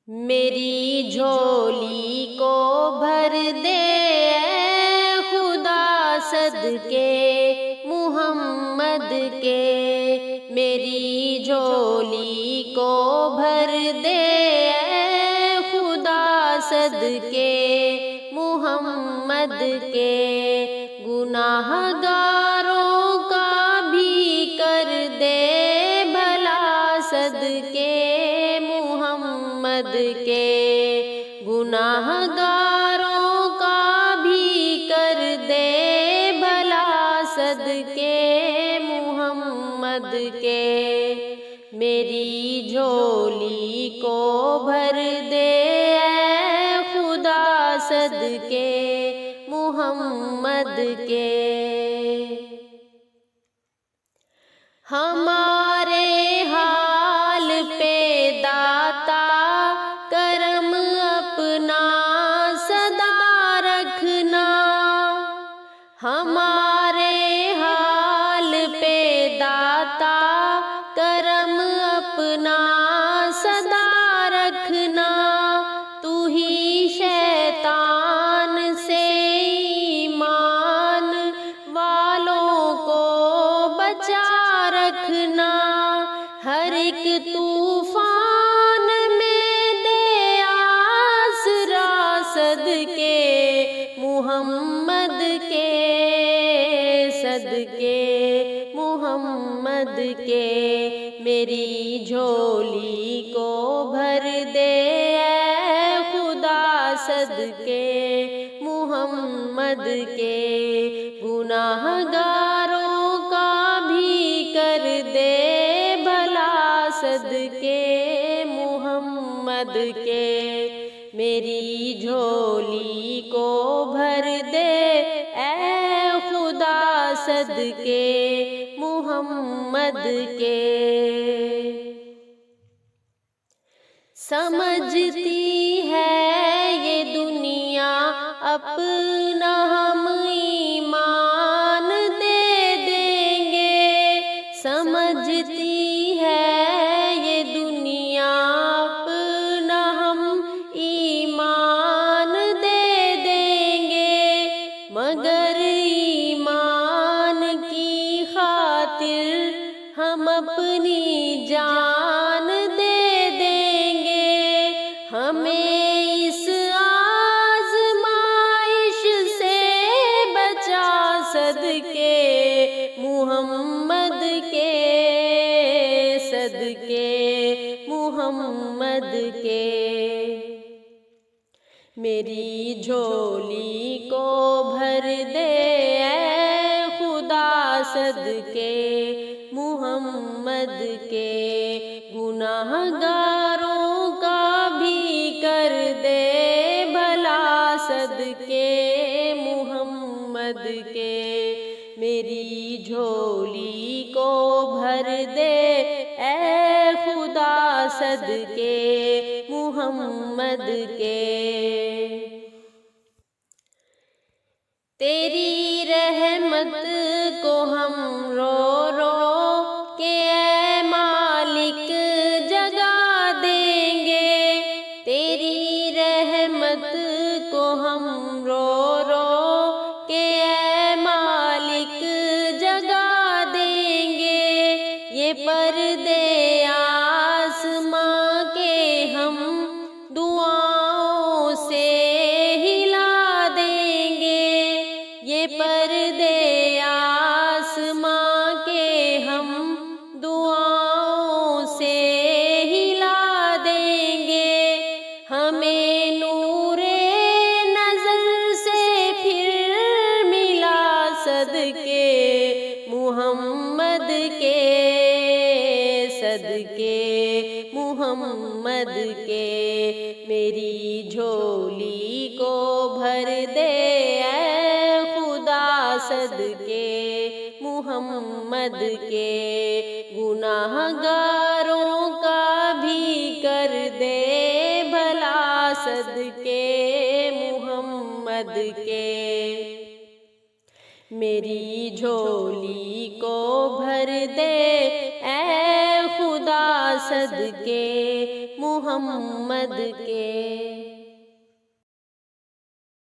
میری جھولی کو بھر دے اے خدا صدقے محمد کے، میری جھولی کو بھر دے اے خدا صدقے محمد کے، گناہ گاروں کا بھی کر دے بھلا صدقے محمد کے، گناہ گاروں کا بھی کر دے بھلا صدقے محمد کے، میری جھولی کو بھر دے اے خدا صدقے محمد کے۔ ہمارے حال پہ داتا کرم اپنا سدا رکھنا، ہمارے حال پہ داتا کرم اپنا سدا رکھنا، تو ہی شیطان سے ایمان والوں کو بچا رکھنا، ہر ایک طوفان میں دے آسرا صدقے محمد کے، صدقے محمد کے، میری جھولی کو بھر دے اے خدا صدقے محمد کے، گناہ گاروں کا بھی کر دے بھلا صدقے محمد کے، میری جھولی کو بھر دے اے خدا صدقے محمد کے۔ سمجھتی ہے یہ دنیا اپنا ہم ایمان دے دیں گے، سمجھتی ہے یہ دنیا اپنا ہم ایمان دے دیں گے، مگر ایمان کی خاطر ہم اپنی جان دے دیں گے، ہمیں اس آزمائش سے بچا صدقے محمد کے، صدقے محمد کے، میری جھولی کو بھر دے اے خدا صدقے محمد کے، گناہ گاروں کا بھی کر دے بھلا صدقے محمد کے، میری جھولی کو بھر دے اے خدا صدقے محمد کے، تیری رحمت کو ہم رو رو کے اے مالک جگا دیں گے، تیری رحمت کو ہم رو رو کے اے مالک جگا دیں گے، یہ پردے آسماں کے ہم دعاؤں سے ہلا دیں گے، یہ پردے آسماں کے ہم دعاؤں سے ہلا دیں گے، ہمیں نور نظر سے پھر ملا صدقے محمد کے، صدقے محمد کے، میری جھولی کو بھر دے اے خدا صدقے محمد کے، گناہ گاروں کا بھی کر دے بھلا صدقے محمد کے، میری جھولی کو بھر دے اے خدا صدقے محمد محمد کے